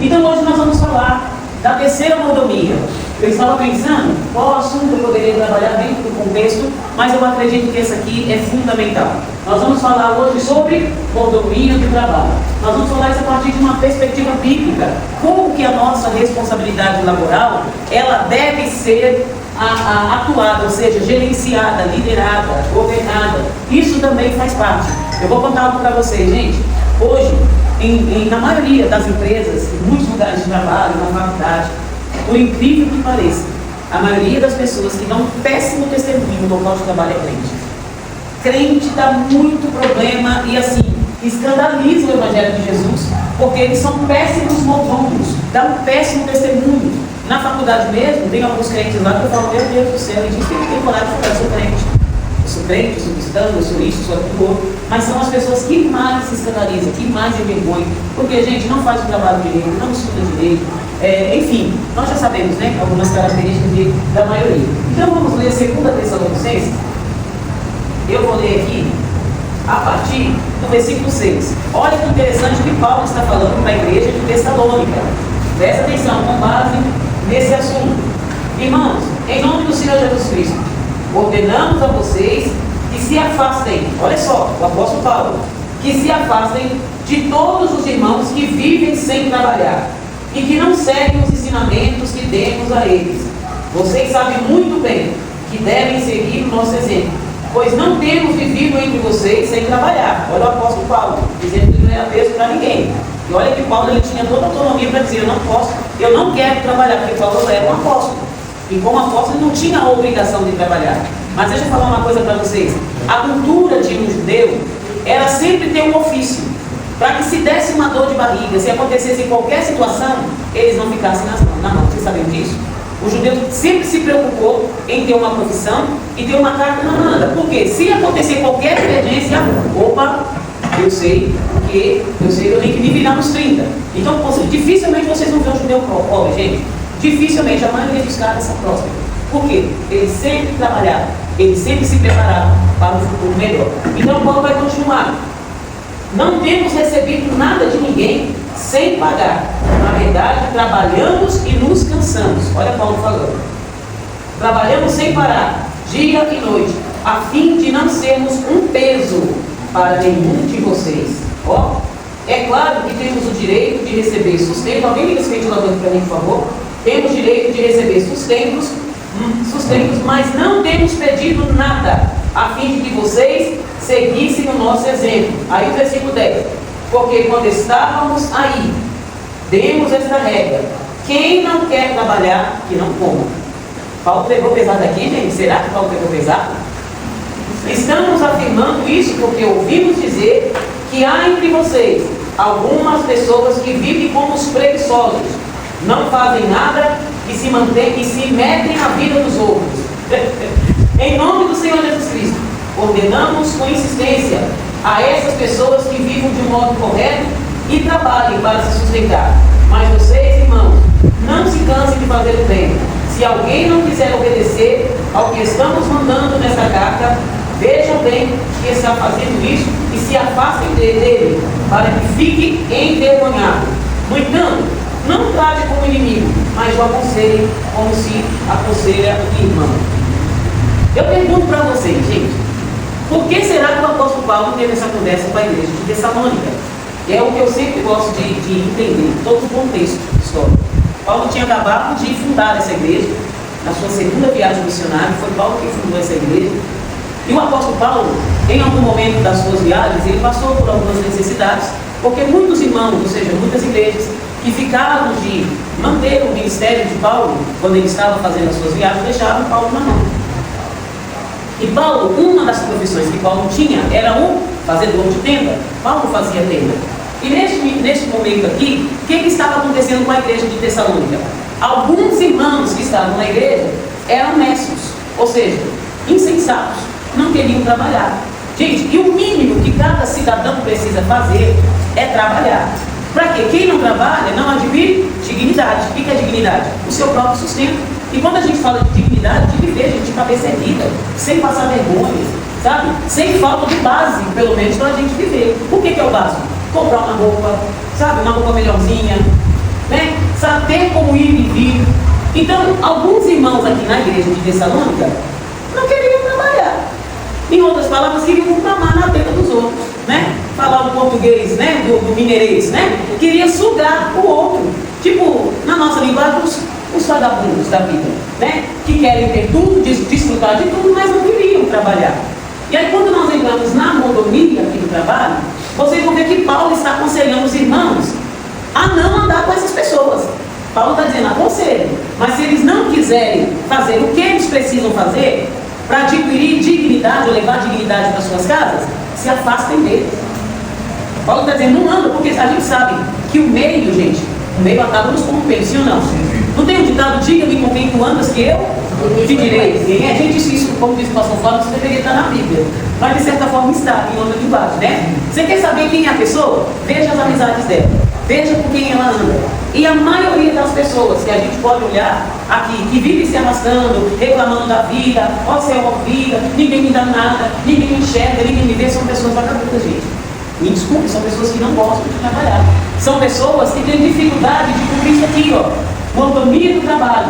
Então hoje nós vamos falar da terceira mordomia. Eu estava pensando qual assunto eu poderia trabalhar dentro do contexto, mas eu acredito que esse aqui é fundamental. Nós vamos falar hoje sobre mordomia do trabalho. Nós vamos falar isso a partir de uma perspectiva bíblica. Como que a nossa responsabilidade laboral, ela deve ser atuada, ou seja, gerenciada, liderada, governada. Isso também faz parte. Eu vou contar algo para vocês, gente. Hoje, na maioria das empresas, em muitos lugares de trabalho, na faculdade, por incrível que pareça, a maioria das pessoas que dão um péssimo testemunho no local de trabalho é crente. Crente dá muito problema e assim, escandaliza o Evangelho de Jesus, porque eles são péssimos mordomos, dão um péssimo testemunho. Na faculdade mesmo, tem alguns crentes lá que eu falo, meu Deus do céu, e diz que ele tem coragem de falar, eu sou crente. Eu sou crente, eu sou cristão, eu sou isso, eu sou aquilo. Mas são as pessoas que mais se escandalizam, que mais envergonham, porque, gente, não faz o trabalho direito, não estuda direito. Enfim, nós já sabemos, né, algumas características da maioria. Então vamos ler 2 Tessalonicenses. Eu vou ler aqui a partir do versículo 6. Olha que interessante que Paulo está falando para a igreja de Tessalônica. Presta atenção, com base nesse assunto. Irmãos, em nome do Senhor Jesus Cristo, ordenamos a vocês que se afastem, olha só, o apóstolo Paulo, que se afastem de todos os irmãos que vivem sem trabalhar e que não seguem os ensinamentos que demos a eles. Vocês sabem muito bem que devem seguir o nosso exemplo, pois não temos vivido entre vocês sem trabalhar. Olha o apóstolo Paulo, dizendo que não era peso para ninguém. E olha que Paulo ele tinha toda a autonomia para dizer, eu não quero trabalhar, porque Paulo era um apóstolo. E como apóstolo ele não tinha a obrigação de trabalhar. Mas deixa eu falar uma coisa para vocês. A cultura de um judeu era sempre ter um ofício, para que se desse uma dor de barriga, se acontecesse em qualquer situação, eles não ficassem na mão. Vocês sabem disso? O judeu sempre se preocupou em ter uma profissão e ter uma carta na manga. Porque se acontecer qualquer emergência, opa, eu sei que eu tenho que me virar nos 30. Então, dificilmente vocês vão ver um judeu pobre, gente. Dificilmente, a maioria dos caras são prósperos. Por quê? Eles sempre trabalharam, eles sempre se prepararam para um futuro melhor. Então, Paulo vai continuar. Não temos recebido nada de ninguém sem pagar. Na verdade, trabalhamos e nos cansamos. Olha Paulo falando. Trabalhamos sem parar, dia e noite, a fim de não sermos um peso para nenhum de vocês. Ó, é claro que temos o direito de receber sustento. Alguém liga esse ventilador para mim, por favor? Temos direito de receber sustentos, mas não temos pedido nada, a fim de que vocês seguissem o nosso exemplo. Aí o versículo 10. Porque quando estávamos aí, demos esta regra: quem não quer trabalhar, que não coma. Paulo pegou pesado aqui, gente? Será que Paulo pegou pesado? Estamos afirmando isso porque ouvimos dizer que há entre vocês algumas pessoas que vivem como os preguiçosos, não fazem nada e se metem na vida dos outros. Em nome do Senhor Jesus Cristo, ordenamos com insistência a essas pessoas que vivam de um modo correto e trabalhem para se sustentar. Mas vocês, irmãos, não se cansem de fazer o bem. Se alguém não quiser obedecer ao que estamos mandando nesta carta, vejam bem que está fazendo isso e se afastem dele, para que fique envergonhado. No entanto, não trate como inimigo, mas o aconselhe como se aconselha irmão. Eu pergunto para vocês, gente, por que será que o apóstolo Paulo teve essa conversa com a igreja de Tessalônica? É o que eu sempre gosto de entender, todo o contexto histórico. Paulo tinha acabado de fundar essa igreja, na sua segunda viagem missionária, foi Paulo que fundou essa igreja. E o apóstolo Paulo, em algum momento das suas viagens, ele passou por algumas necessidades, porque muitos irmãos, ou seja, muitas igrejas, que ficaram de manter o ministério de Paulo, quando ele estava fazendo as suas viagens, deixaram Paulo na mão. E Paulo, uma das profissões que Paulo tinha era um fazedor de tenda. Paulo fazia tenda. E neste momento aqui, o que estava acontecendo com a igreja de Tessalônica? Alguns irmãos que estavam na igreja eram nécios, ou seja, insensatos, não queriam trabalhar. Gente, e o mínimo que cada cidadão precisa fazer é trabalhar. Para quê? Quem não trabalha não adquire dignidade. O que é dignidade? O seu próprio sustento. E quando a gente fala de dignidade, de viver, gente, de cabeça erguida, sem passar vergonha, sabe? Sem falta de base, pelo menos, para a gente viver. O que é o básico? Comprar uma roupa, sabe? Uma roupa melhorzinha, como ir e vir. Então, alguns irmãos aqui na igreja de Tessalônica não queriam trabalhar. Em outras palavras, queriam mamar na teta dos outros, né? Falar o português, né? Do mineirês, né? Queria sugar o outro. Tipo, na nossa linguagem, os vagabundos da vida, né? Que querem ter tudo, desfrutar de tudo, mas não queriam trabalhar. E aí, quando nós entramos na mordomia aqui do trabalho, vocês vão ver que Paulo está aconselhando os irmãos a não andar com essas pessoas. Paulo está dizendo, aconselho, mas se eles não quiserem fazer o que eles precisam fazer para adquirir dignidade ou levar dignidade para suas casas, se afastem deles. Paulo está dizendo, não anda, porque a gente sabe que o meio, gente, o meio acaba nos corrompendo, sim ou não? Não tem um ditado, diga-me com quem tu andas que eu te direi. Gente, isso, como diz o pastor Flávio, isso deveria estar na Bíblia. Mas de certa forma está, em outra linguagem, né? Você quer saber quem é a pessoa? Veja as amizades dela. Veja com quem ela anda. E a maioria das pessoas que a gente pode olhar aqui, que vive se arrastando, reclamando da vida, ó céu, ó vida, ninguém me dá nada, ninguém me enxerga, ninguém me vê, são pessoas vagabundas, gente. Me desculpe, são pessoas que não gostam de trabalhar. São pessoas que têm dificuldade de cumprir isso aqui, ó. Mordomia do trabalho.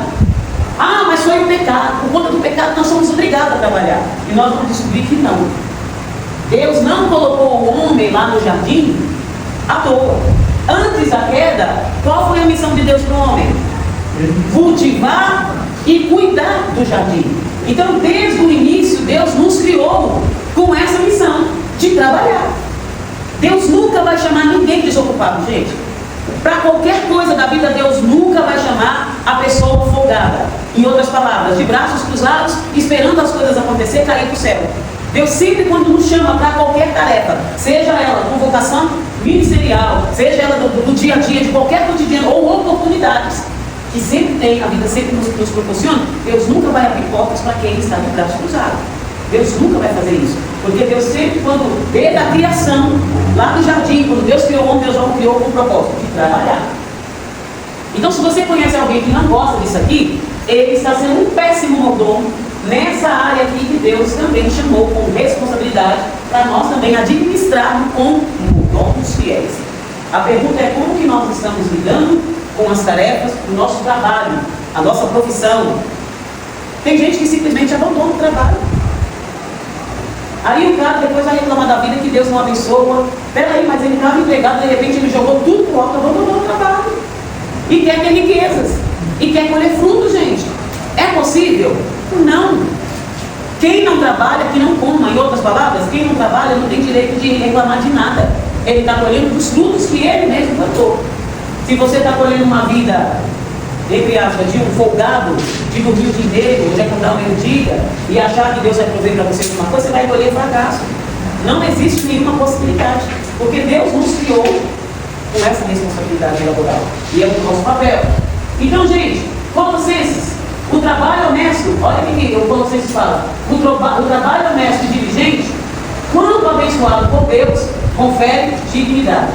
Ah, mas foi o pecado. Por conta do pecado nós somos obrigados a trabalhar. E nós vamos descobrir que não. Deus não colocou o homem lá no jardim à toa. Antes da queda, qual foi a missão de Deus para o homem? Cultivar e cuidar do jardim. Então, desde o início, Deus nos criou com essa missão de trabalhar. Deus nunca vai chamar ninguém desocupado, gente. Para qualquer coisa da vida, Deus nunca vai chamar a pessoa folgada. Em outras palavras, de braços cruzados, esperando as coisas acontecer, cair para o céu. Deus sempre, quando nos chama para qualquer tarefa, seja ela convocação ministerial, seja ela do dia a dia, de qualquer cotidiano, ou oportunidades, que sempre tem, a vida sempre nos proporciona, Deus nunca vai abrir portas para quem está de braços cruzados. Deus nunca vai fazer isso. Porque Deus sempre, quando desde a criação, lá no jardim, quando Deus criou o homem, Deus o criou com o propósito de trabalhar. Então, se você conhece alguém que não gosta disso aqui, ele está sendo um péssimo mordomo nessa área aqui que Deus também chamou com responsabilidade para nós também administrarmos como mordomos fiéis. A pergunta é como que nós estamos lidando com as tarefas do nosso trabalho, a nossa profissão. Tem gente que simplesmente abandona o trabalho. Aí o cara depois vai reclamar da vida que Deus não abençoa. Peraí, mas ele estava empregado, de repente ele jogou tudo pro alto, abandonou o trabalho. E quer ter riquezas. E quer colher frutos, gente. É possível? Não. Quem não trabalha, que não coma. Em outras palavras, quem não trabalha não tem direito de reclamar de nada. Ele está colhendo os frutos que ele mesmo plantou. Se você está colhendo uma vida, entre aspas, de um folgado, de dormir o dia inteiro, de acordar ao meio-dia e achar que Deus vai prover para você alguma coisa, você vai colher fracasso. Não existe nenhuma possibilidade, porque Deus nos criou com essa responsabilidade laboral. E é o nosso papel. Então, gente, Colossenses, o trabalho honesto, olha o que o Colossenses fala, o trabalho honesto e diligente, quando abençoado por Deus, confere dignidade,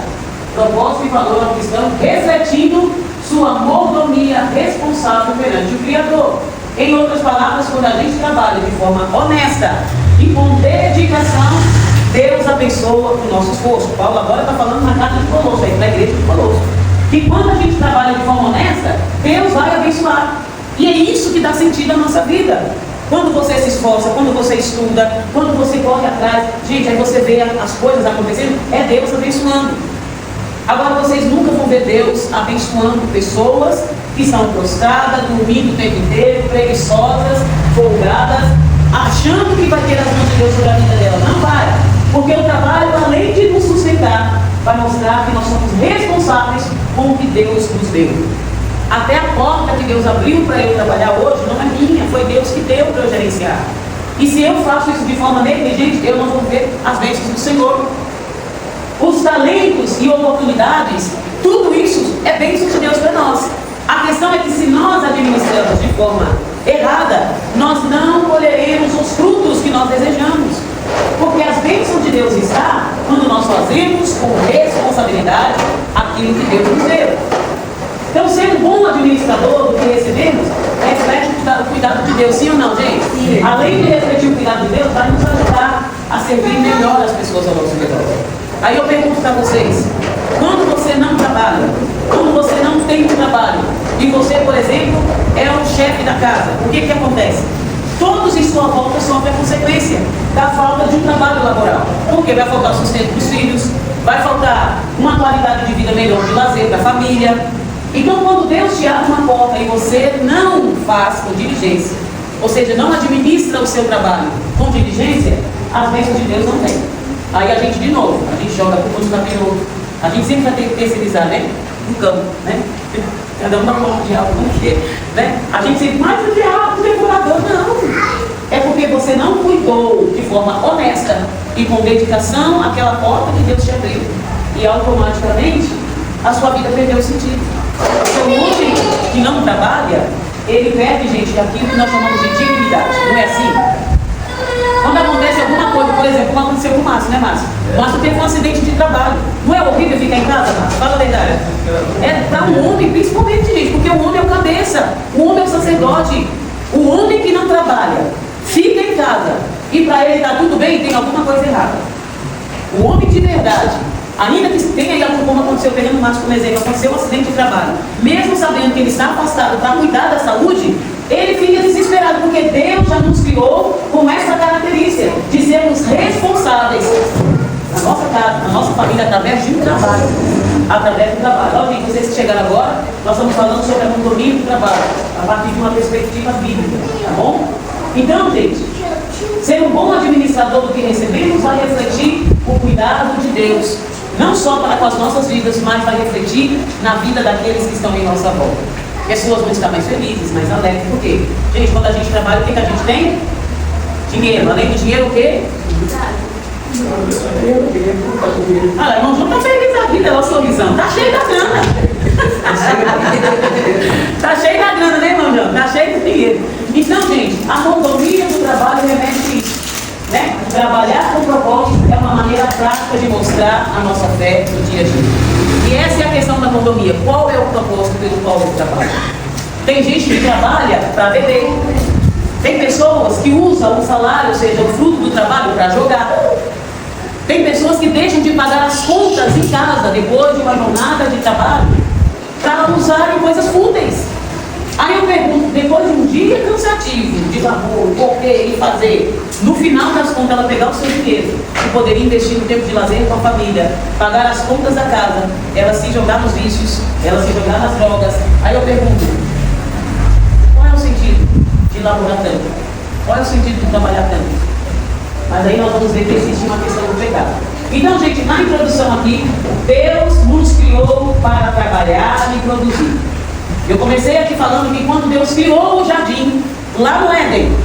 propósito e valor ao cristão, refletindo sua mordomia responsável perante o Criador. Em outras palavras, quando a gente trabalha de forma honesta e com dedicação, Deus abençoa o nosso esforço. Paulo agora está falando na carta de Colossos, aí na igreja de Colossos, que quando a gente trabalha de forma honesta, Deus vai abençoar. E é isso que dá sentido à nossa vida. Quando você se esforça, quando você estuda, quando você corre atrás, gente, aí você vê as coisas acontecendo, é Deus abençoando. Agora vocês nunca vão ver Deus abençoando pessoas que são prostradas, dormindo o tempo inteiro, preguiçosas, folgadas, achando que vai ter as mãos de Deus sobre a vida dela. Não vai. Porque o trabalho, além de nos sustentar, vai mostrar que nós somos responsáveis com o que Deus nos deu. Até a porta que Deus abriu para eu trabalhar hoje não é minha, foi Deus que deu para eu gerenciar. E se eu faço isso de forma negligente, eu não vou ver as bênçãos do Senhor. Os talentos e oportunidades, tudo isso é bênção de Deus para nós. A questão é que se nós administramos de forma errada, nós não colheremos os frutos que nós desejamos. Porque as bênçãos de Deus estão quando nós fazemos com responsabilidade aquilo que Deus nos deu. Então, ser um bom administrador do que recebemos reflete o cuidado de Deus, sim ou não, gente? Sim. Além de refletir o cuidado de Deus, vai nos ajudar a servir melhor as pessoas ao nosso redor. Aí eu pergunto para vocês, quando você não trabalha trabalha, quando você não tem um trabalho, e você, por exemplo, é o chefe da casa, o que acontece? Todos em sua volta sofrem a consequência da falta de um trabalho laboral. Porque vai faltar sustento dos filhos, vai faltar uma qualidade de vida melhor, de lazer para a família. Então, quando Deus te abre uma porta e você não faz com diligência, ou seja, não administra o seu trabalho com diligência, as bênçãos de Deus não vêm. Aí a gente, de novo, a gente joga por todo capiroto. A gente sempre vai ter que terceirizar, né? No campo, né? Cada um dá um de algo, né? A gente sempre, mas o diabo, o devorador, não. É porque você não cuidou de forma honesta e com dedicação aquela porta que Deus te abriu. E automaticamente a sua vida perdeu o sentido. Então, o homem que não trabalha, ele perde, gente, aquilo que nós chamamos de dignidade. Não é assim? Quando acontece alguma coisa, por exemplo, como aconteceu com o Márcio, né, Márcio? O Márcio teve um acidente de trabalho. Não é horrível ficar em casa, Márcio? Fala a verdade. É para um homem, principalmente, gente, porque o homem é o cabeça, o homem é o sacerdote. O homem que não trabalha, fica em casa e para ele está tudo bem, tem alguma coisa errada. O homem de verdade, ainda que tenha aí algo como aconteceu, pegando o Márcio como exemplo, aconteceu um acidente de trabalho, mesmo sabendo que ele está afastado para cuidar da saúde, ele fica desesperado, porque Deus já nos criou com essa característica de sermos responsáveis na nossa casa, na nossa família, através de um trabalho. Através do trabalho. Ó, gente, vocês que chegaram agora, nós estamos falando sobre a monotonia do trabalho, a partir de uma perspectiva bíblica, tá bom? Então, gente, ser um bom administrador do que recebemos vai refletir o cuidado de Deus, não só para com as nossas vidas, mas vai refletir na vida daqueles que estão em nossa volta. Pessoas vão estar mais felizes, mais alegres. Por quê? Gente, quando a gente trabalha, o que a gente tem? Dinheiro. Além do dinheiro, o quê? Ah, irmão, não está feliz a vida, ela sorrisão. Está cheio da grana. Está cheio da grana, né, irmão João? Está cheio de dinheiro. Então, gente, a monotonia do trabalho remete isso, né? Trabalhar com propósito é uma maneira prática de mostrar a nossa fé no dia a dia. E essa é a questão da monotonia. Qual é o propósito pelo qual eu trabalho? Tem gente que trabalha para beber. Tem pessoas que usam o salário, ou seja, o fruto do trabalho, para jogar. Tem pessoas que deixam de pagar as contas em casa depois de uma jornada de trabalho para usar em coisas fúteis. Aí eu pergunto, depois de um dia cansativo, de labor, correr e fazer, no final das contas ela pegar o seu dinheiro e poderia investir no tempo de lazer com a família, pagar as contas da casa, ela se jogar nos vícios, ela se jogar nas drogas. Aí eu pergunto, qual é o sentido de laborar tanto? Qual é o sentido de trabalhar tanto? Mas aí nós vamos ver que existe uma questão do pecado. Então, gente, na introdução aqui, Deus nos criou para trabalhar e produzir. Eu comecei aqui falando que quando Deus criou o jardim, lá no Éden,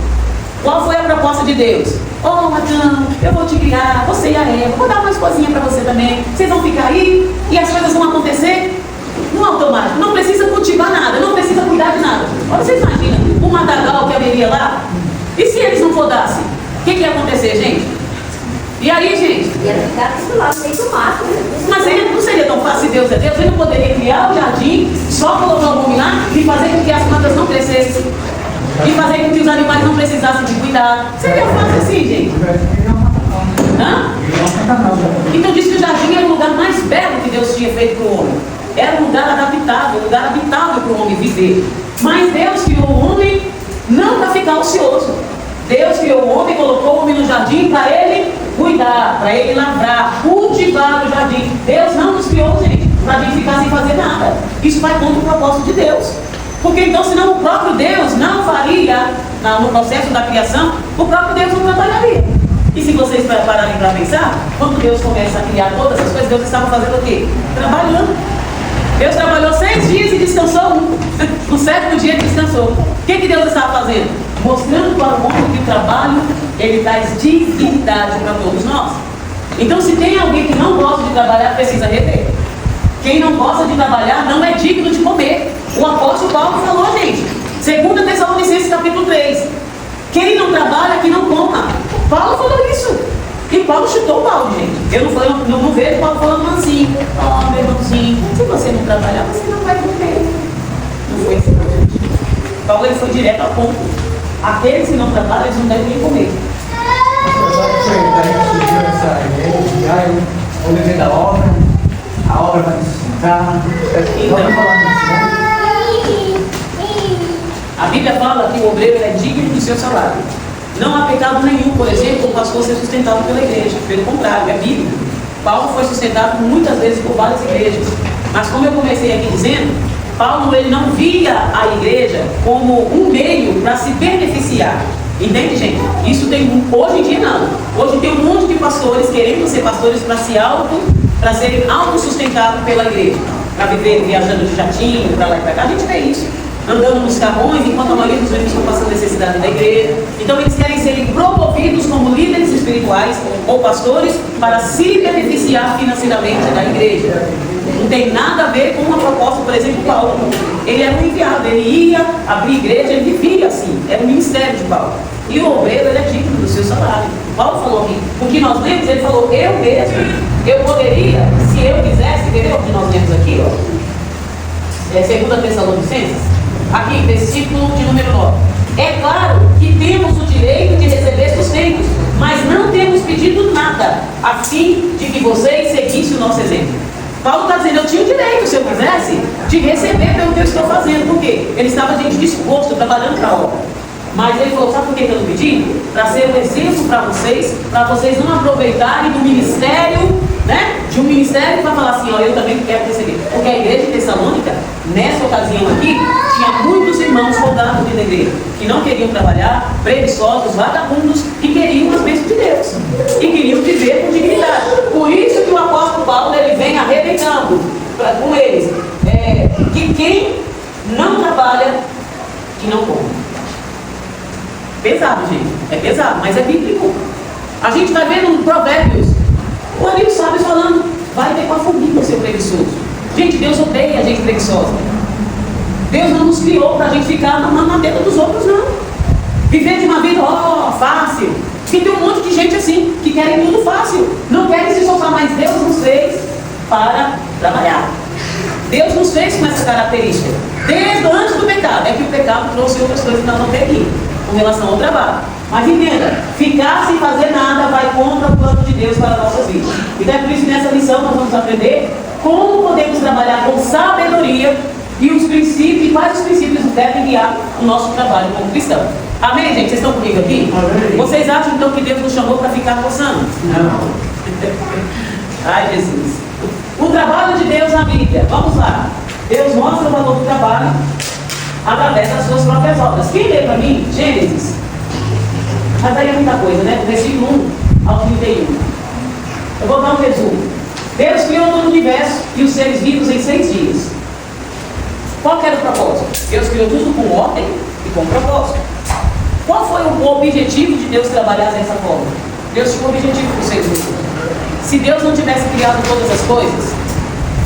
qual foi a proposta de Deus? Oh, Adão, eu vou te criar, você e a Eva, vou dar umas coisinhas para você também. Vocês vão ficar aí e as coisas vão acontecer no automático. Não precisa cultivar nada, não precisa cuidar de nada. Olha, vocês imaginam o matagal que haveria lá? E se eles não podassem? O que ia acontecer, gente? E aí, gente? Ia ficar do lado, sem tomate. Mas ele não seria tão fácil, Deus é Deus. Ele não poderia criar o jardim, só colocar o nome lá e fazer com que as plantas não crescessem. E fazer com que os animais não precisassem de cuidado. Seria fácil assim, gente? Hã? Então diz que o jardim era o lugar mais belo que Deus tinha feito para o homem. Era um lugar adaptável, um lugar habitável para o homem viver. Mas Deus criou o homem não para ficar ocioso. Deus criou o homem e colocou o homem no jardim para ele cuidar, para ele lavrar, cultivar o jardim. Deus não nos criou, gente, para a gente ficar sem fazer nada. Isso vai contra o propósito de Deus. Porque então, senão o próprio Deus não faria, no processo da criação, o próprio Deus não trabalharia. E se vocês pararem para pensar, quando Deus começa a criar todas essas coisas, Deus estava fazendo o quê? Trabalhando. Deus trabalhou 6 dias e descansou um. No 7º dia ele descansou. O que Deus estava fazendo? Mostrando para o homem que o trabalho, ele traz dignidade para todos nós. Então, se tem alguém que não gosta de trabalhar, precisa rever. Quem não gosta de trabalhar não é digno de comer. O apóstolo Paulo falou, gente, 2 Tessalonicenses capítulo 3. Quem não trabalha, que não coma. Paulo falou isso. E Paulo chutou o balde, gente. Eu não vejo Paulo falando assim, ó, meu irmãozinho, se você não trabalhar, você não vai comer. Não foi assim, gente. Paulo ele foi direto ao ponto. Aqueles que não trabalham, eles não devem nem comer. O dever da obra, a obra vai Tá. Então, a Bíblia fala que o obreiro é digno do seu salário. Não há pecado nenhum, por exemplo, o pastor ser sustentado pela igreja. Pelo contrário, é bíblico. Paulo foi sustentado muitas vezes por várias igrejas. Mas como eu comecei aqui dizendo, Paulo ele não via a igreja como um meio para se beneficiar. Entende, gente? Isso tem hoje em dia não. Hoje tem um monte de pastores querendo ser pastores para serem autossustentados pela igreja. Para viver viajando de jatinho, para lá e para cá. A gente vê isso. Andando nos carrões, enquanto a maioria dos membros estão passando necessidade da igreja. Então eles querem serem promovidos como líderes espirituais ou pastores para se beneficiar financeiramente da igreja. Não tem nada a ver com uma proposta, por exemplo, Paulo. Ele era um enviado, ele ia abrir igreja, ele vivia assim, era o ministério de Paulo. E o obreiro, ele é digno do seu salário. Paulo falou aqui, o que nós lemos, ele falou, eu mesmo, eu poderia, se eu quisesse, entendeu o que nós lemos aqui, ó? 2 Tessalonicenses, aqui, versículo de número 9. É claro que temos o direito de receber sustento, mas não temos pedido nada, a fim de que vocês seguissem o nosso exemplo. Paulo está dizendo, eu tinha o direito, se eu quisesse, de receber pelo que eu estou fazendo. Por quê? Ele estava, gente, disposto, trabalhando para a obra. Mas ele falou, sabe por que eu estou pedindo? Para ser um exemplo para vocês não aproveitarem do ministério, né? De um ministério para falar assim, ó, eu também quero receber. Porque a igreja de Tessalônica, nessa ocasião aqui, tinha muitos irmãos rodados dentro da igreja, que não queriam trabalhar, preguiçosos, vagabundos, que queriam as bênçãos de Deus. E queriam viver com dignidade. Por isso que o apóstolo Paulo, ele vem arrebentando com eles. Que quem não trabalha, que não come. Pesado, gente. É pesado, mas é bíblico. A gente vai vendo no Provérbios, o amigo sábio falando, vai ter com a formiga, seu preguiçoso. Gente, Deus odeia a gente preguiçosa. Deus não nos criou para a gente ficar na teta dos outros, não. Viver de uma vida, fácil. Porque tem um monte de gente assim, que querem tudo fácil. Não querem se esforçar, mas Deus nos fez para trabalhar. Deus nos fez com essa característica. Desde antes do pecado. É que o pecado trouxe outras coisas que nós não temos aqui, com relação ao trabalho. Mas entenda, ficar sem fazer nada vai contra o plano de Deus para as nossas vidas. Então é por isso que nessa lição nós vamos aprender como podemos trabalhar com sabedoria e os princípios, quais os princípios devem guiar o nosso trabalho como cristão. Amém, gente? Vocês estão comigo aqui? Amém. Vocês acham então que Deus nos chamou para ficar coçando? Não. Ai, Jesus. O trabalho de Deus na Bíblia. Vamos lá. Deus mostra o valor do trabalho através das suas próprias obras. Quem lê para mim? Gênesis. Mas aí é muita coisa, né? Do versículo 1 ao 31. Eu vou dar um resumo. Deus criou todo o universo e os seres vivos em 6 dias. Qual que era o propósito? Deus criou tudo com ordem e com propósito. Qual foi o objetivo de Deus trabalhar dessa forma? Deus tinha um objetivo para os seres vivos. Se Deus não tivesse criado todas as coisas,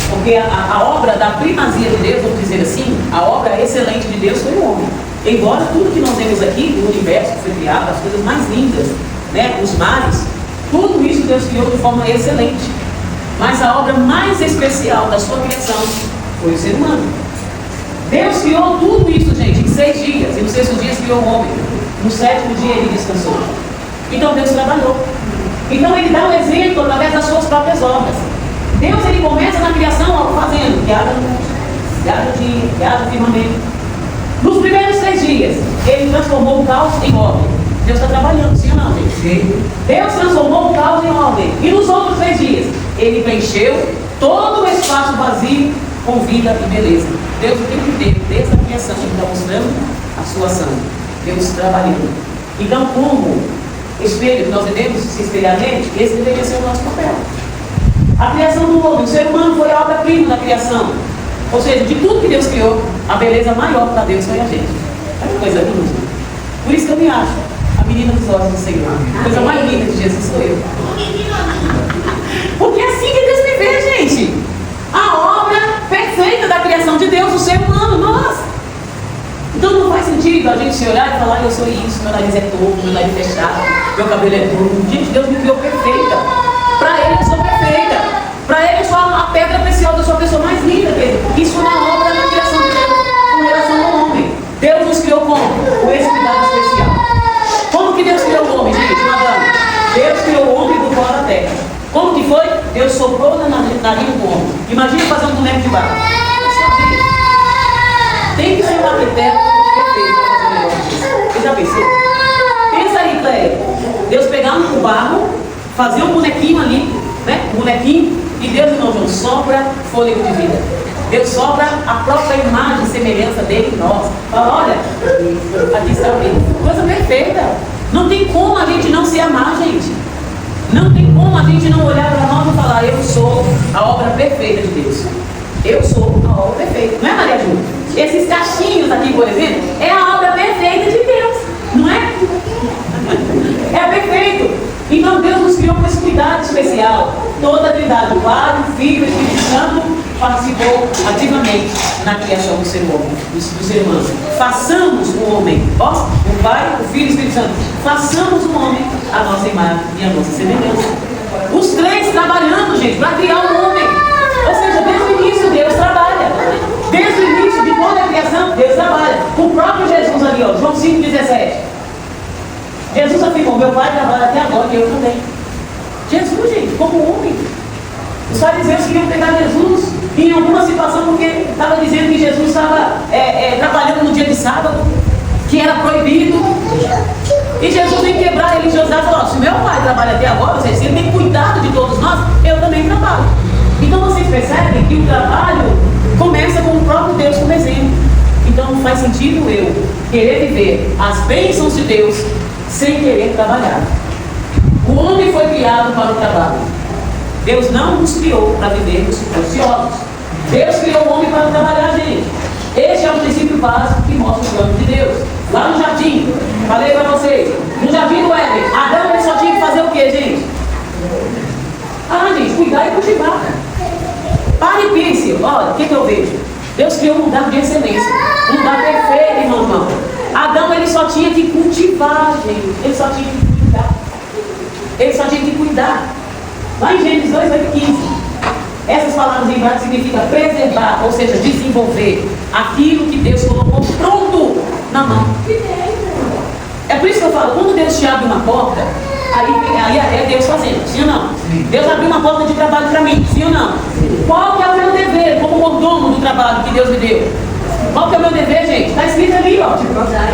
porque a obra da primazia de Deus, vamos dizer assim, a obra excelente de Deus foi o homem. Embora tudo que nós vemos aqui, do universo que foi criado, as coisas mais lindas, né, os mares, tudo isso Deus criou de forma excelente. Mas a obra mais especial da sua criação foi o ser humano. Deus criou tudo isso, gente, em 6 dias. E nos 6º dia criou o homem. No 7º dia ele descansou. Então Deus trabalhou. Então ele dá um exemplo através das suas próprias obras. Deus ele começa na criação fazendo que haja luz, que haja dia, que haja firmamento. Nos primeiros 3 dias, ele transformou o caos em ordem. Deus está trabalhando, sim ou não, gente? Sim. Deus transformou o caos em ordem. E nos outros 3 dias, ele preencheu todo o espaço vazio com vida e beleza. Deus o tempo inteiro, desde a criação, está mostrando a sua ação. Deus trabalhando. Então, como espelho que nós devemos se espelhar nele, esse deveria ser o nosso papel. A criação do homem, o ser humano foi a obra-prima da criação. Ou seja, de tudo que Deus criou, a beleza maior para Deus foi a gente. Olha que coisa linda. Por isso que eu me acho a menina dos olhos do Senhor. A coisa mais linda de Jesus sou eu. Porque é assim que Deus me vê, gente. A obra perfeita da criação de Deus, o ser humano, nós. Então não faz sentido a gente se olhar e falar, eu sou isso, meu nariz é torto, meu nariz é fechado, meu cabelo é duro. Gente, Deus me criou perfeita. Para Ele eu sou perfeita. Para Ele eu sou a pedra preciosa, eu sou a pessoa mais linda dele. Isso na obra da criação de Deus, com relação ao homem. Deus nos criou como? Com esse cuidado especial. Como que Deus criou o homem, gente? Madame? Deus criou o homem do pó da terra. Como que foi? Deus soprou na nariz dariam com o homem. Imagina fazer um boneco de barro. Tem que ser um arquiteto perfeito para fazer um negócio disso. Você já pensou? Pensa aí, Cléia. Deus pegar um barro, fazer um bonequinho ali, né? Um bonequinho, e Deus, irmão João, sopra fôlego de vida. Deus sopra a própria imagem e semelhança dele em nós. Fala, olha, aqui está o Deus. Coisa perfeita. Não tem como a gente não se amar, gente. Não tem como a gente não olhar para nós e falar, eu sou a obra perfeita de Deus. Eu sou a obra perfeita. Não é, Maria Júlia? Esses cachinhos aqui, por exemplo, é a obra perfeita de Deus. Não é? É perfeito. Então Deus nos criou com esse cuidado especial. Toda a Trindade, o Pai, o Filho e o Espírito Santo participou ativamente na criação do ser humano, do ser humano. Façamos o homem, ó, o Pai, o Filho e o Espírito Santo. Façamos o homem a nossa imagem e a nossa semelhança. Os três trabalhando, gente, para criar o homem. Ou seja, desde o início Deus trabalha. Desde o início de toda a criação, Deus trabalha. O próprio Jesus ali, ó, João 5,17. Jesus afirmou, meu Pai trabalha até agora e eu também. Jesus, gente, como homem. Os fariseus queriam pegar Jesus em alguma situação porque estava dizendo que Jesus estava trabalhando no dia de sábado, que era proibido. E Jesus vem quebrar a religiosidade e falou, se meu Pai trabalha até agora, ou seja, se ele tem cuidado de todos nós, eu também trabalho. Então vocês percebem que o trabalho começa com o próprio Deus como exemplo. Então não faz sentido eu querer viver as bênçãos de Deus sem querer trabalhar. O homem foi criado para o trabalho. Deus não nos criou para vivermos ociosos. Deus criou o homem para trabalhar, gente. Este é o princípio básico que mostra o plano de Deus. Lá no jardim, falei para vocês, no jardim do Éden, Adão ele só tinha que fazer o que, gente? Gente, cuidar e cultivar. Pare e pense, olha, o que eu vejo? Deus criou um lugar de excelência, um lugar perfeito, irmão. Adão ele só tinha que cultivar, gente. Ele só tinha que cuidar. Ele só tinha que cuidar. Lá em Gênesis 2:15, essas palavras em hebraico significam preservar, ou seja, desenvolver aquilo que Deus colocou pronto na mão. É por isso que eu falo, quando Deus te abre uma porta, aí é Deus fazendo, sim ou não? Sim. Deus abriu uma porta de trabalho para mim, sim ou não? Sim. Qual que é o meu dever como mordomo do trabalho que Deus me deu? Qual que é o meu dever, gente? Está escrito ali, ó.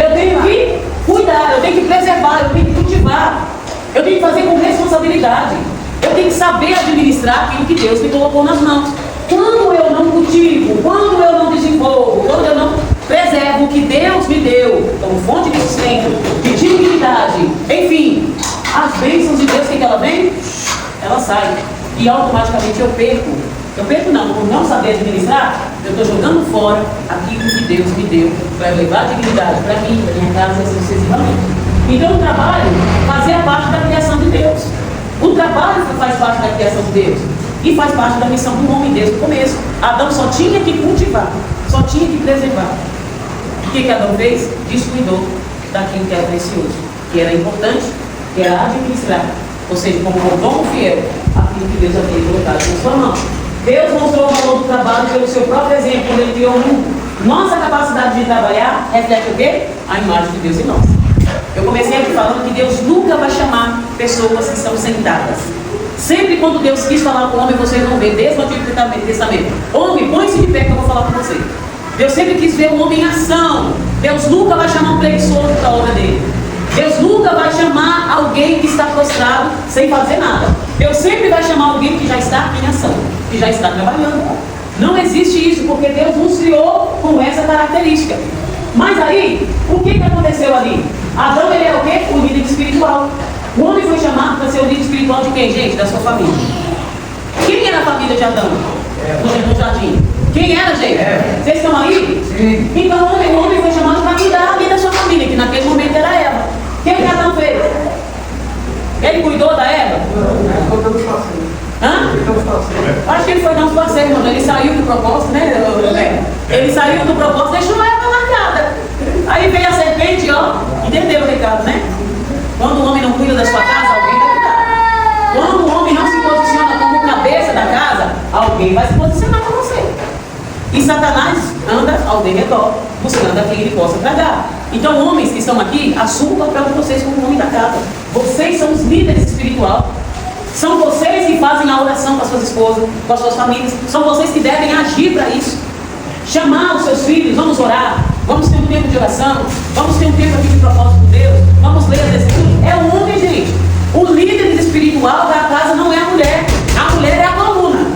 Eu tenho que cuidar, eu tenho que preservar, eu tenho que cultivar. Eu tenho que fazer com responsabilidade. Eu tenho que saber administrar aquilo que Deus me colocou nas mãos. Quando eu não cultivo, quando eu não desenvolvo, quando eu não preservo o que Deus me deu como fonte de sustento, de dignidade, enfim, as bênçãos de Deus, o que ela vem? Ela sai. E automaticamente eu perco. Eu perco não, por não saber administrar, eu estou jogando fora aquilo que Deus me deu para levar dignidade para mim, para minha casa, assim sucessivamente. Então o trabalho fazia parte da criação de Deus. O trabalho faz parte da criação de Deus e faz parte da missão do homem desde o começo. Adão só tinha que cultivar, só tinha que preservar. O que Adão fez? Descuidou daquilo que era precioso, que era importante, que era administrar. Ou seja, como mordomo fiel, aquilo que Deus havia colocado em sua mão. Deus mostrou o valor do trabalho pelo seu próprio exemplo, quando Ele criou o mundo. Nossa capacidade de trabalhar reflete o quê? A imagem de Deus em nós. Eu comecei aqui falando que Deus nunca vai chamar pessoas que estão sentadas. Sempre quando Deus quis falar com o homem, vocês vão ver, desde o Antigo Testamento. Homem, põe-se de pé que eu vou falar com você. Deus sempre quis ver o homem em ação. Deus nunca vai chamar um preguiçoso para a obra dele. Deus nunca vai chamar alguém que está prostrado sem fazer nada. Deus sempre vai chamar alguém que já está em ação, que já está trabalhando. Não existe isso, porque Deus nos criou com essa característica. Mas aí, o que aconteceu ali? Adão, ele é o quê? O líder espiritual. O homem foi chamado para ser o líder espiritual de quem, gente? Da sua família. Quem era a família de Adão? No jardim. Quem era, gente? Vocês estão aí? Sim. Então o homem foi chamado para cuidar ali da sua família, que naquele momento era Eva. O que Adão fez? Ele cuidou da Eva? Acho que ele foi dar uns passeios, mano. Ele saiu do propósito, né? Ele saiu do propósito, deixou Eva largada. Aí veio a serpente, ó. Entendeu o recado, né? Quando o homem não cuida da sua casa, alguém vai cuidar. Quando o homem não se posiciona como cabeça da casa, alguém vai se posicionar com você. E Satanás anda ao derredor, buscando a quem ele possa tragar. Então, homens que estão aqui, assumam o papel de vocês como homem da casa. Vocês são os líderes espirituais. São vocês que fazem a oração com as suas esposas, com as suas famílias. São vocês que devem agir para isso. Chamar os seus filhos, vamos orar, vamos ter um tempo de oração, vamos ter um tempo aqui de propósito com Deus, vamos ler as Escrituras. É o homem, gente. O líder espiritual da casa não é a mulher é a coluna.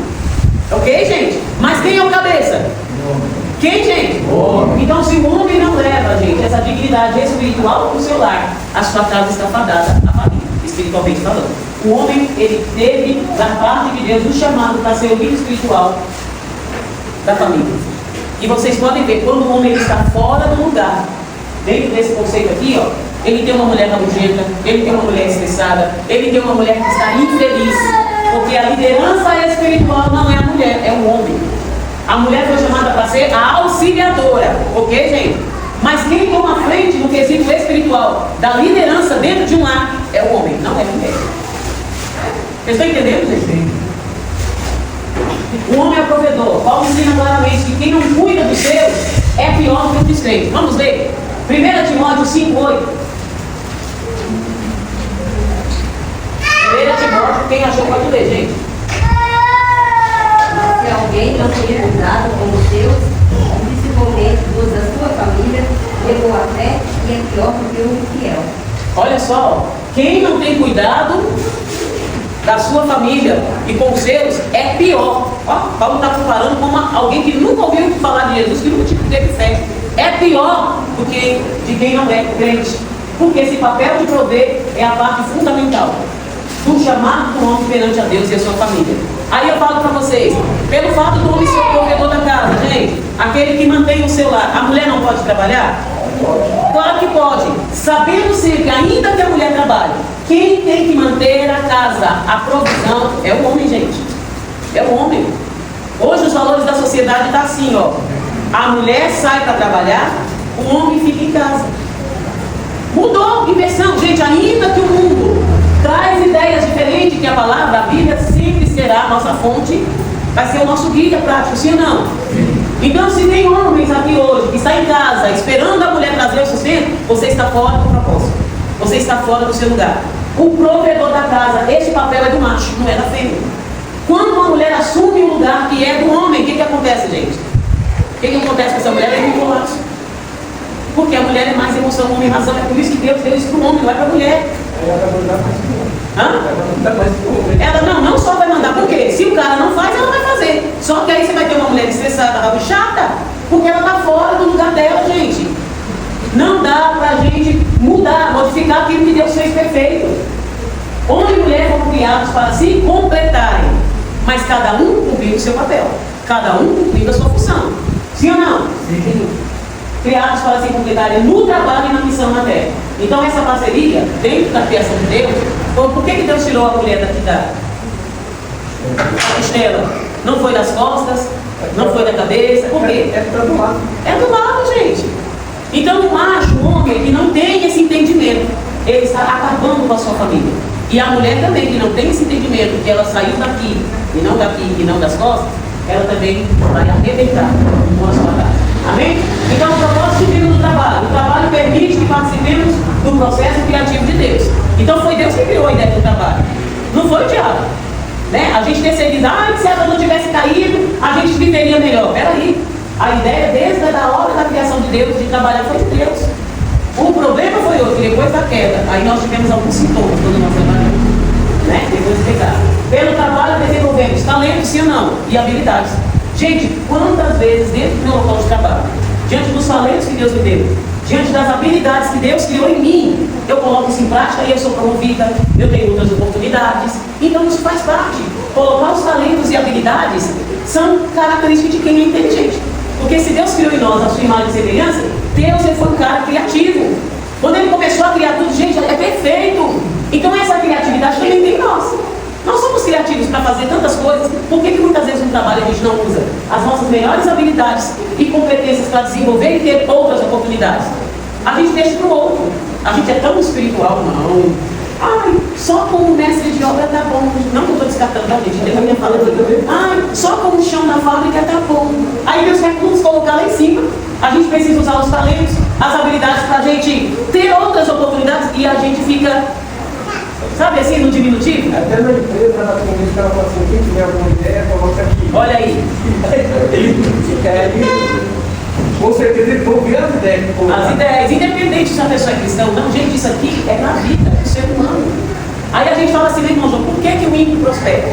Ok, gente? Mas quem é o cabeça? Quem, gente? Então, se o homem não leva, gente, essa dignidade espiritual para o seu lar, a sua casa está fadada à família, espiritualmente falando. O homem, ele teve, da parte de Deus, o chamado para ser o líder espiritual da família. E vocês podem ver, quando o homem está fora do lugar, dentro desse conceito aqui, ó, ele tem uma mulher rabugenta, ele tem uma mulher estressada, ele tem uma mulher que está infeliz, porque a liderança espiritual não é a mulher, é o homem. A mulher foi chamada para ser a auxiliadora, ok, gente? Mas quem toma a frente no quesito espiritual da liderança dentro de um lar é o homem, não é a mulher. Vocês estão entendendo, gente? O homem é o provedor. Paulo ensina claramente que quem não cuida dos seus é pior do que o descrente. Vamos ler? 1 Timóteo 5:8. 1 Timóteo, quem achou pode ler, gente. Se alguém não tem cuidado com os seus, principalmente dos da sua família, de boa fé, e é pior do que o infiel. Olha só, quem não tem cuidado da sua família e com os seus é pior. Ó, Paulo está comparando com alguém que nunca ouviu falar de Jesus, que nunca teve fé. É pior do que de quem não é crente. Porque esse papel de prover é a parte fundamental do chamado do homem perante a Deus e a sua família. Aí eu falo para vocês, pelo fato do homem ser o provedor da casa, gente, aquele que mantém o seu lar, a mulher não pode trabalhar? Claro que pode, sabendo ser que ainda que a mulher trabalhe, quem tem que manter a casa, a provisão, é o homem, gente. É o homem. Hoje os valores da sociedade estão assim, ó. A mulher sai para trabalhar, o homem fica em casa. Mudou, inversão, gente, ainda que o mundo traz ideias diferentes, que a palavra, a Bíblia sempre será a nossa fonte, vai ser o nosso guia prático, sim ou não? Então, se tem homens aqui hoje que está em casa esperando a mulher trazer o sustento, você está fora do propósito. Você está fora do seu lugar. O provedor da casa, esse papel é do macho, não é da fêmea. Quando uma mulher assume um lugar que é do homem, o que acontece, gente? O que acontece com essa mulher? É um colapso. Porque a mulher é mais emoção, o homem é razão. É por isso que Deus deu isso para o homem, não é para a mulher. Ela não só vai mandar, porque se o cara não faz, ela vai fazer. Só que aí você vai ter uma mulher estressada, rabuchada, porque ela está fora do lugar dela, gente. Não dá pra gente mudar, modificar aquilo que Deus fez perfeito. Homem e mulher foram criados para se completarem, mas cada um cumprindo o seu papel, cada um cumprindo a sua função. Sim ou não? Sim. Criados para se completarem no trabalho e na missão na terra. Então essa parceria, dentro da criação de Deus, por que Deus tirou a mulher da costela? Não foi das costas, não foi da cabeça, por quê? É do lado. É do lado, gente. Então o macho, o homem que não tem esse entendimento, ele está acabando com a sua família. E a mulher também que não tem esse entendimento, que ela saiu daqui e não daqui e não das costas, ela também vai arrebentar com a sua casa. Amém? Então o propósito divino do trabalho. O trabalho permite que participemos do processo criativo de Deus. Então foi Deus que criou a ideia do trabalho. Não foi o diabo. Né? A gente terceiriza, se ela não tivesse caído, a gente viveria melhor. Peraí. A ideia desde a hora da criação de Deus, de trabalhar, foi de Deus. O problema foi outro, depois da queda. Aí nós tivemos alguns sintomas quando nós trabalhamos. Né? Depois de pecar. Pelo trabalho desenvolvemos talentos, sim ou não? E habilidades. Gente, quantas vezes dentro do meu local de trabalho, diante dos talentos que Deus me deu, diante das habilidades que Deus criou em mim, eu coloco isso em prática e eu sou promovida, eu tenho outras oportunidades. Então isso faz parte. Colocar os talentos e habilidades são características de quem é inteligente. Porque se Deus criou em nós a sua imagem e semelhança, Deus ele foi um cara criativo. Quando ele começou a criar tudo, gente, é perfeito. Então essa criatividade também tem em nós. Nós somos criativos para fazer tantas coisas, por que muitas vezes no trabalho a gente não usa as nossas melhores habilidades e competências para desenvolver e ter outras oportunidades? A gente deixa para o outro. A gente é tão espiritual, não. Ai, só como mestre de obra tá bom. Não que eu estou descartando, não, gente. Deus me fala assim. Ai, só como o chão da fábrica tá bom. Aí Deus quer nos colocar lá em cima. A gente precisa usar os talentos, as habilidades para a gente ter outras oportunidades e a gente fica Sabe assim, no diminutivo? Até na empresa, na comunidade, ela fala assim, quem tiver alguma ideia, coloca aqui. Olha aí. Com certeza eles vão ver as ideias. As ideias, independente se a pessoa é cristã ou não, gente, isso aqui é na vida do ser humano. Aí a gente fala assim, né, irmão João, por que o ímpio prospera?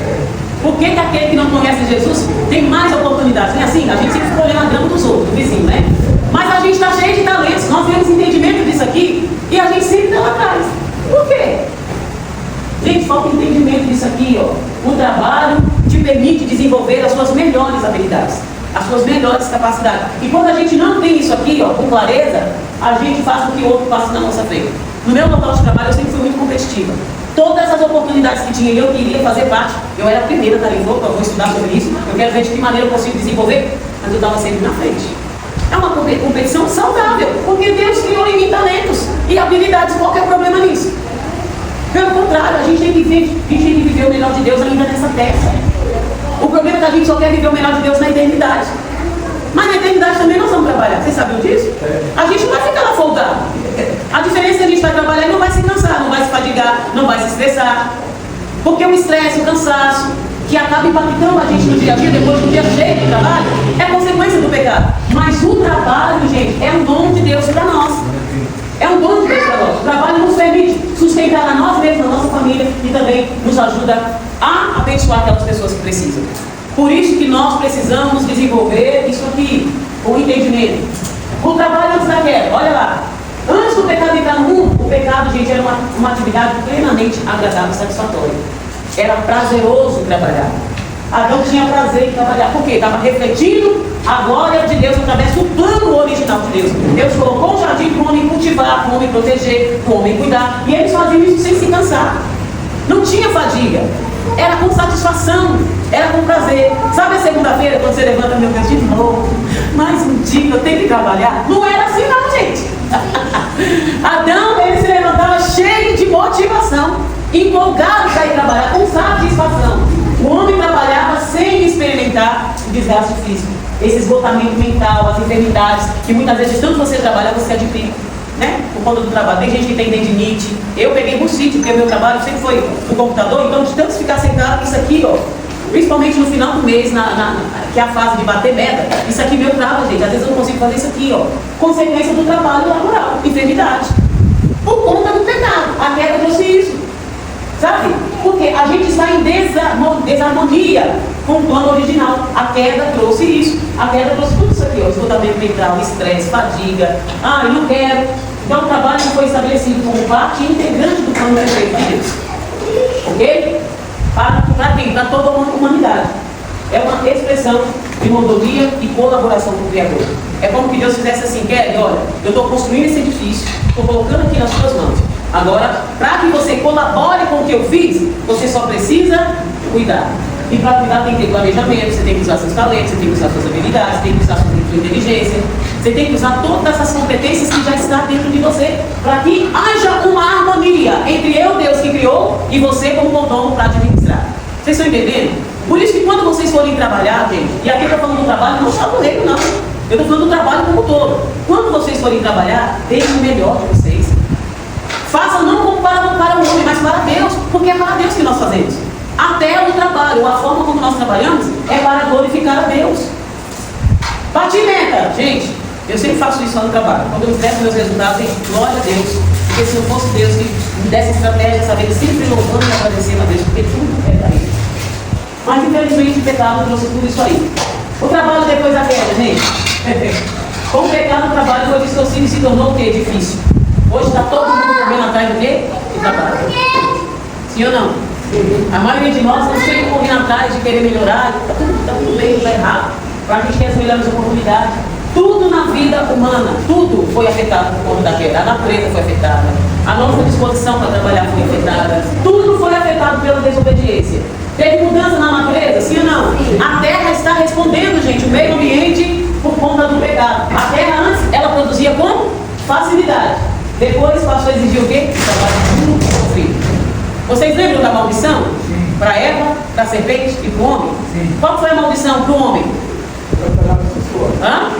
Por que aquele que não conhece Jesus tem mais oportunidades? Não é assim? A gente sempre fica olhando a grama dos outros, do vizinho, né? Mas a gente está cheio de talentos, nós temos entendimento disso aqui e a gente sempre está lá atrás. Por quê? Gente, falta entendimento disso aqui, ó. O trabalho te permite desenvolver as suas melhores habilidades, as suas melhores capacidades. E quando a gente não tem isso aqui, ó, com clareza, a gente faz o que o outro passa na nossa frente. No meu local de trabalho eu sempre fui muito competitiva. Todas as oportunidades que tinha eu queria fazer parte. Eu era a primeira, tá? Eu vou estudar sobre isso. Eu quero ver de que maneira eu consigo desenvolver, mas eu estava sempre na frente. É uma competição saudável, porque Deus criou em mim talentos e habilidades. Qual que é o problema nisso? Pelo contrário, a gente tem que viver o melhor de Deus ainda nessa terra. O problema é que a gente só quer viver o melhor de Deus na eternidade. Mas na eternidade também nós vamos trabalhar. Vocês sabiam disso? A gente não vai ficar lá folgado. A diferença é que a gente vai trabalhar e não vai se cansar, não vai se fadigar, não vai se estressar. Porque o estresse, o cansaço, que acaba impactando a gente no dia a dia, depois do dia cheio de trabalho, é consequência do pecado. Mas o trabalho, gente, é um dom de Deus para nós. É um dom de Deus para nós. O trabalho nos permite sustentar a nós mesmos, a nossa família e também nos ajuda a abençoar aquelas pessoas que precisam. Por isso que nós precisamos desenvolver isso aqui, com entendimento. O trabalho antes da queda, olha lá. Antes do pecado entrar no mundo, o pecado, gente, era uma atividade plenamente agradável e satisfatória. Era prazeroso trabalhar. Adão tinha prazer em trabalhar. Por quê? Estava refletindo a glória de Deus através do plano original de Deus. Deus colocou um jardim para o homem cultivar, para o homem proteger, para o homem cuidar. E eles faziam isso sem se cansar. Não tinha fadiga. Era com satisfação, era com prazer. Sabe a segunda-feira, quando você levanta, meu Deus, de novo, mais um dia, eu tenho que trabalhar? Não era assim não, gente. Adão, ele se levantava cheio de motivação, empolgado para ir trabalhar, com satisfação. O homem trabalhava sem experimentar o desgaste físico, esse esgotamento mental, as enfermidades, que muitas vezes, tanto você trabalha, você adquire, né? Por conta do trabalho. Tem gente que tem tendinite. Eu peguei bursite, porque o meu trabalho sempre foi no computador, então de tanto ficar sentado, isso aqui, ó, principalmente no final do mês, que é a fase de bater meta, isso aqui meu trava, gente. Às vezes eu não consigo fazer isso aqui, ó. Consequência do trabalho laboral, enfermidade. Por conta do pecado. A queda trouxe isso. Sabe? Porque a gente está em desarmonia com o plano original. A queda trouxe isso. A queda trouxe tudo isso aqui, ó. Esgotamento mental, estresse, fadiga. Ah, eu não quero. Então o trabalho foi estabelecido como parte integrante do plano perfeito de Deus. Ok? Para quem? Para toda a humanidade. É uma expressão de mordomia e colaboração com o Criador. É como que Deus fizesse assim, Kelly, olha, eu estou construindo esse edifício, estou colocando aqui nas suas mãos. Agora, para que você colabore com o que eu fiz, você só precisa cuidar. E para cuidar tem que ter planejamento, você tem que usar seus talentos, você tem que usar suas habilidades, você tem que usar sua inteligência, você tem que usar todas as competências que já estão dentro de você, para que haja uma harmonia entre eu, Deus que criou, e você como mordomo para administrar. Vocês estão entendendo? Por isso que quando vocês forem trabalhar, gente, e aqui eu estou falando do trabalho, não só do reino, não. Eu estou falando do trabalho como um todo. Quando vocês forem trabalhar, deem o melhor de vocês. Façam não como para o homem, mas para Deus, porque é para Deus que nós fazemos. Até o trabalho, a forma como nós trabalhamos, é para glorificar a Deus. Bati meta, gente. Eu sempre faço isso lá no trabalho. Quando eu entrego meus resultados, gente, glória a Deus. Porque se não fosse Deus que me desse estratégia, saber sempre louvando e agradecendo a Deus, porque tudo é para Ele. Mas infelizmente o pecado trouxe tudo isso aí. O trabalho depois da queda, gente. Com o pecado o trabalho foi distorcido e se tornou o quê? Difícil. Hoje está todo mundo correndo atrás do quê? De trabalho. Sim ou não? A maioria de nós não sempre correndo atrás de querer melhorar, está tudo bem, está errado. Para a gente ter as melhores oportunidades. Tudo na vida humana, tudo foi afetado por conta da queda. A natureza foi afetada, a nossa disposição para trabalhar foi afetada, tudo foi afetado pela desobediência. Teve mudança na natureza, sim ou não? A terra está respondendo, gente, o meio ambiente por conta do pecado. A terra antes, ela produzia com facilidade. Depois passou a exigir o quê? Trabalho muito sofrido. Vocês lembram da maldição? Para Eva, para a serpente e para o homem? Sim. Qual foi a maldição para o homem? Hã?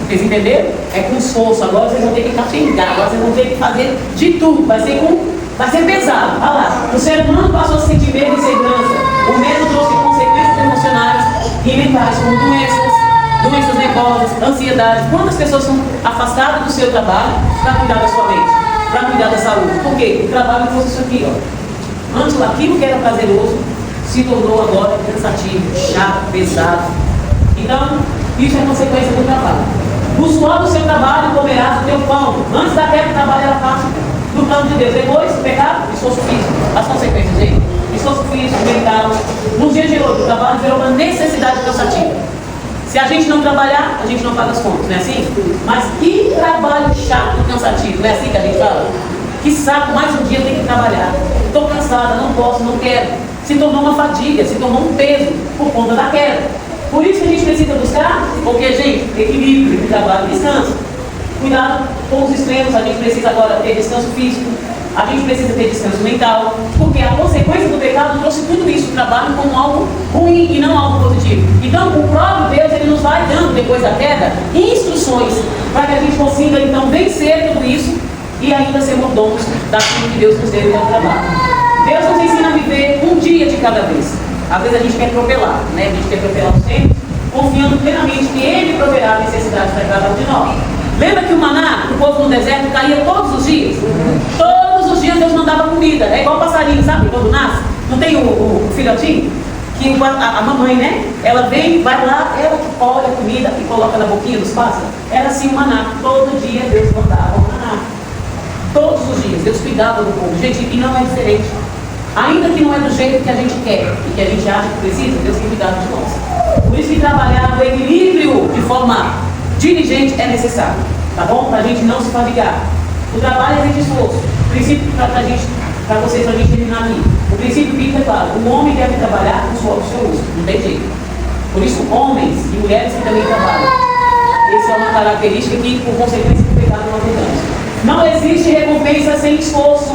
Vocês entenderam? É com esforço. Agora vocês vão ter que capengar, agora vocês vão ter que fazer de tudo. Vai ser com vai ser pesado. Olha lá, o ser humano passou a sentir medo e insegurança. O medo trouxe consequências emocionais e mentais, como doenças nervosas, ansiedade. Quantas pessoas são afastadas do seu trabalho para cuidar da sua mente, para cuidar da saúde? Por quê? O trabalho fosse isso aqui, ó. Antes aquilo que era prazeroso se tornou agora cansativo, chato, pesado. Então, isso é consequência do trabalho. O suor do seu trabalho comerás o teu pão. Antes da queda, o trabalho era fácil do plano de Deus. Depois, o pecado, esforço físico. As consequências, gente. Esforço físico, mental. Nos dias de hoje, o trabalho virou uma necessidade cansativa. Se a gente não trabalhar, a gente não paga as contas, não é assim? Mas que trabalho chato, cansativo, não é assim que a gente fala? Que saco, mais um dia tem que trabalhar. Estou cansada, não posso, não quero. Se tornou uma fadiga, se tornou um peso por conta da queda. Por isso que a gente precisa buscar, porque, gente, equilíbrio entre trabalho e descanso. Cuidado com os extremos, a gente precisa agora ter descanso físico, a gente precisa ter descanso mental, porque a consequência do pecado trouxe tudo isso, o trabalho, como algo ruim e não algo positivo. Então, o próprio Deus, ele nos vai dando, depois da queda, instruções para que a gente consiga, então, vencer tudo isso e ainda ser mordomos daquilo que Deus nos deu no trabalho. Deus nos ensina a viver um dia de cada vez. Às vezes a gente quer atropelar, né? A gente quer atropelar os tempos, confiando plenamente que Ele proverá a necessidade para cada um de nós. Lembra que o maná, o povo no deserto, caía todos os dias? Todos os dias Deus mandava comida. É igual passarinho, sabe? Quando nasce, não tem o filhotinho? Que a mamãe, né? Ela vem, vai lá, ela que colhe a comida e coloca na boquinha dos pássaros. Era assim o maná. Todo dia Deus mandava o maná. Todos os dias Deus cuidava do povo. Gente, e não é diferente. Ainda que não é do jeito que a gente quer e que a gente acha que precisa, Deus tem cuidado de nós. Por isso que trabalhar o equilíbrio de forma diligente é necessário, tá bom? Para a gente não se fadigar. O trabalho é de esforço. O princípio para a gente terminar aqui. O princípio bíblico é claro: o homem deve trabalhar com o suor do seu rosto, não tem jeito. Por isso, homens e mulheres que também trabalham. Essa é uma característica que, por consequência do pecado, nós temos. Não existe recompensa sem esforço.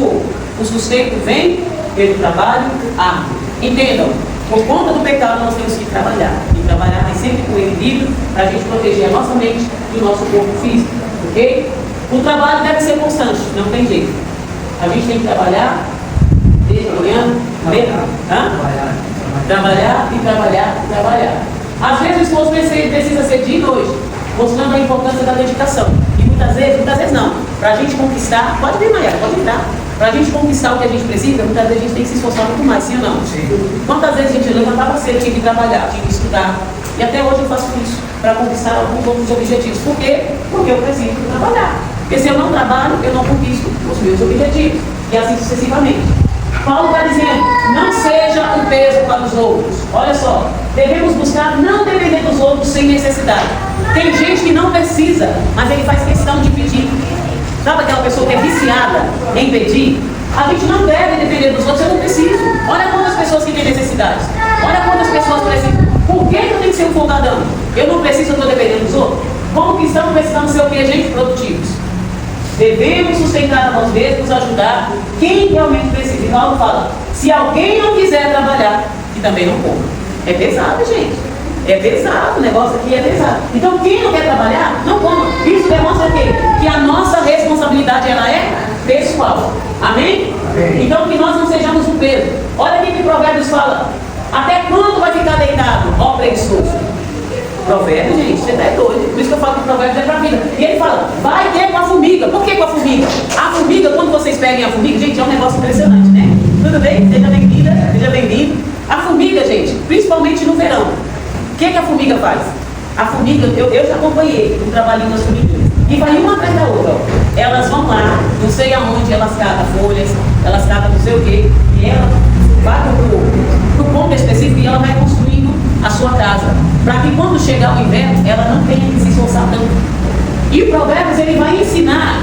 O sustento vem pelo trabalho árduo. Entendam, por conta do pecado nós temos que trabalhar. E trabalhar mas sempre com equilíbrio para a gente proteger a nossa mente e o nosso corpo físico. Ok? O trabalho deve ser constante, não tem jeito. A gente tem que trabalhar desde manhã, trabalhar e trabalhar e trabalhar. Às vezes o esforço precisa ser de noite, mostrando a importância da dedicação. E muitas vezes não. Para a gente conquistar, pode vir, Maiara, pode entrar. Para a gente conquistar o que a gente precisa, muitas vezes a gente tem que se esforçar muito mais, sim ou não? Sim. Quantas vezes a gente levantava cedo, tinha que trabalhar, tinha que estudar. E até hoje eu faço isso, para conquistar alguns outros objetivos. Por quê? Porque eu preciso trabalhar. Porque se eu não trabalho, eu não conquisto os meus objetivos. E assim sucessivamente. Paulo está dizendo, não seja um peso para os outros. Olha só, devemos buscar não depender dos outros sem necessidade. Tem gente que não precisa, mas ele faz questão de pedir. Sabe aquela pessoa que é viciada em pedir? A gente não deve depender dos outros, eu não preciso. Olha quantas pessoas que têm necessidades. Olha quantas pessoas precisam. Por que eu tenho que ser um folgadão? Eu não preciso, eu estou dependendo dos outros? Como cristãos precisamos ser o que, gente? Produtivos. Devemos sustentar a nós mesmos, ajudar quem realmente precisa. E Paulo fala, se alguém não quiser trabalhar, que também não coma. É pesado, gente. É pesado, o negócio aqui é pesado. Então, quem não quer trabalhar, não coma. Isso demonstra o quê? Que a nossa responsabilidade, ela é pessoal. Amém? Amém? Então, que nós não sejamos um peso. Olha aqui que Provérbios fala. Até quando vai ficar deitado, ó preguiçoso? Provérbios, gente, você está doido. Por isso que eu falo que Provérbios é para a vida. E ele fala, vai ter com a formiga. Por que com a formiga? A formiga, quando vocês peguem a formiga, gente, é um negócio impressionante, né? Tudo bem? Seja bem-vinda, seja bem-vindo. A formiga, gente, principalmente no verão. O que a formiga faz? A formiga, eu já acompanhei um trabalhinho das formiguinhas. E vai uma atrás da outra. Ó. Elas vão lá, não sei aonde, elas catam folhas, elas catam não sei o quê. E ela vai para o ponto específico e ela vai construindo a sua casa. Para que quando chegar o inverno, ela não tenha que se esforçar tanto. E o Provérbios, ele vai ensinar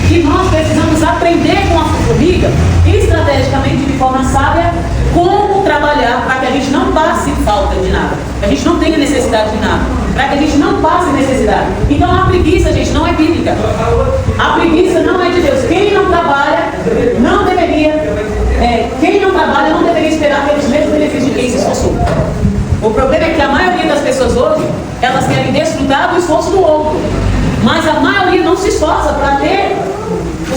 que nós precisamos aprender com a formiga, estrategicamente, de forma sábia, como trabalhar para que a gente não passe falta de nada, que a gente não tenha necessidade de nada, para que a gente não passe necessidade. Então a preguiça, gente, não é bíblica. A preguiça não é de Deus. Quem não trabalha não deveria, esperar pelos mesmos benefícios de quem se esforçou. O problema é que a maioria das pessoas hoje, elas querem desfrutar do esforço do outro, mas a maioria não se esforça para ter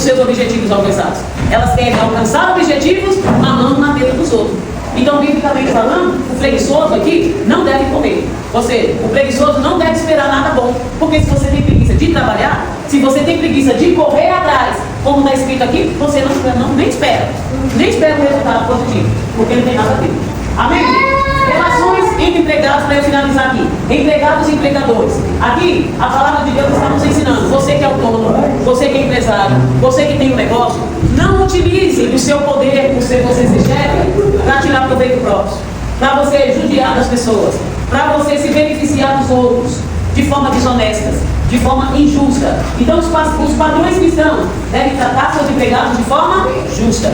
os seus objetivos alcançados. Elas querem alcançar objetivos mamando na teta dos outros. Então, biblicamente falando, o preguiçoso aqui não deve comer. O preguiçoso não deve esperar nada bom. Porque se você tem preguiça de trabalhar, se você tem preguiça de correr atrás, como está escrito aqui, você nem espera o resultado positivo, porque não tem nada a ver. Amém? Relações entre empregados, para eu finalizar aqui. Empregados e empregadores. Aqui, a palavra de Deus está nos ensinando. Você que é autônomo, você que é empresário, você que tem um negócio, não utilize o seu poder, por ser você ser chefe, para tirar proveito próprio, para você judiar das pessoas, para você se beneficiar dos outros, de forma desonesta, de forma injusta. Então, os padrões cristãos devem tratar seus empregados de forma justa,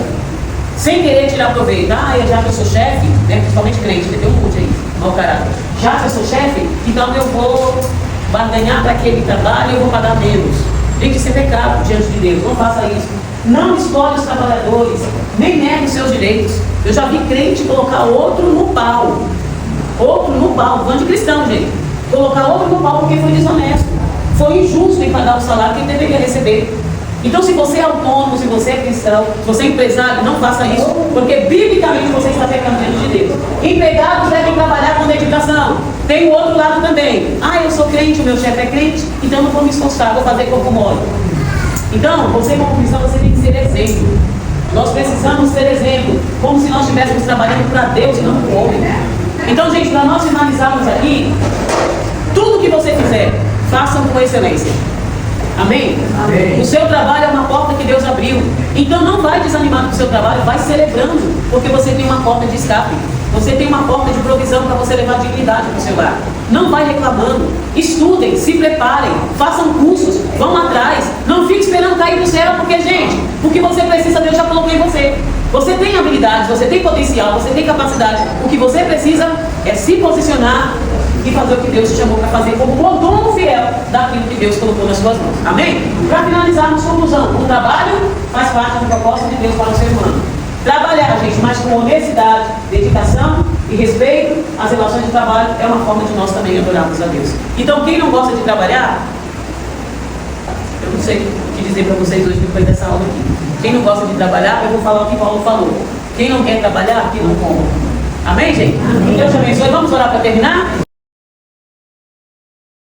sem querer tirar proveito. Já que eu sou chefe, né, principalmente crente, tem um monte aí, mau caráter. Já que eu sou chefe, então eu vou barganhar para aquele trabalho e eu vou pagar menos. Gente, isso é pecado diante de Deus, não faça isso. Não escolhe os trabalhadores, nem negue os seus direitos. Eu já vi crente colocar outro no pau. Falando de cristão, gente. Colocar outro no pau porque foi desonesto. Foi injusto em pagar o salário que ele deveria receber. Então, se você é autônomo, se você é cristão, se você é empresário, não faça isso, porque biblicamente você está pecando diante de Deus. Empregados devem trabalhar com dedicação. Tem o outro lado também. Eu sou crente, o meu chefe é crente, então eu não vou me esforçar, vou fazer corpo mole. Então, você como cristão, você tem que ser exemplo. Nós precisamos ser exemplo, como se nós estivéssemos trabalhando para Deus e não para o homem. Então, gente, para nós finalizarmos aqui, tudo que você fizer, façam com excelência. Amém? Amém? O seu trabalho é uma porta que Deus abriu. Então não vai desanimar com o seu trabalho, vai celebrando, porque você tem uma porta de escape. Você tem uma porta de provisão para você levar dignidade para o seu lar. Não vai reclamando. Estudem, se preparem, façam cursos, vão atrás. Não fique esperando cair do céu, porque, gente, o que você precisa, Deus já colocou em você. Você tem habilidades, você tem potencial, você tem capacidade. O que você precisa é se posicionar e fazer o que Deus te chamou para fazer como mordomo fiel daquilo que Deus colocou nas suas mãos. Amém? Para finalizarmos, conclusão. O trabalho faz parte do propósito de Deus para o ser humano. Trabalhar, gente, mas com honestidade, dedicação e respeito às relações de trabalho é uma forma de nós também adorarmos a Deus. Então, quem não gosta de trabalhar, eu não sei o que dizer para vocês hoje depois dessa aula aqui. Quem não gosta de trabalhar, eu vou falar o que Paulo falou. Quem não quer trabalhar, que não coma. Amém, gente? Amém. Deus te abençoe. Vamos orar para terminar?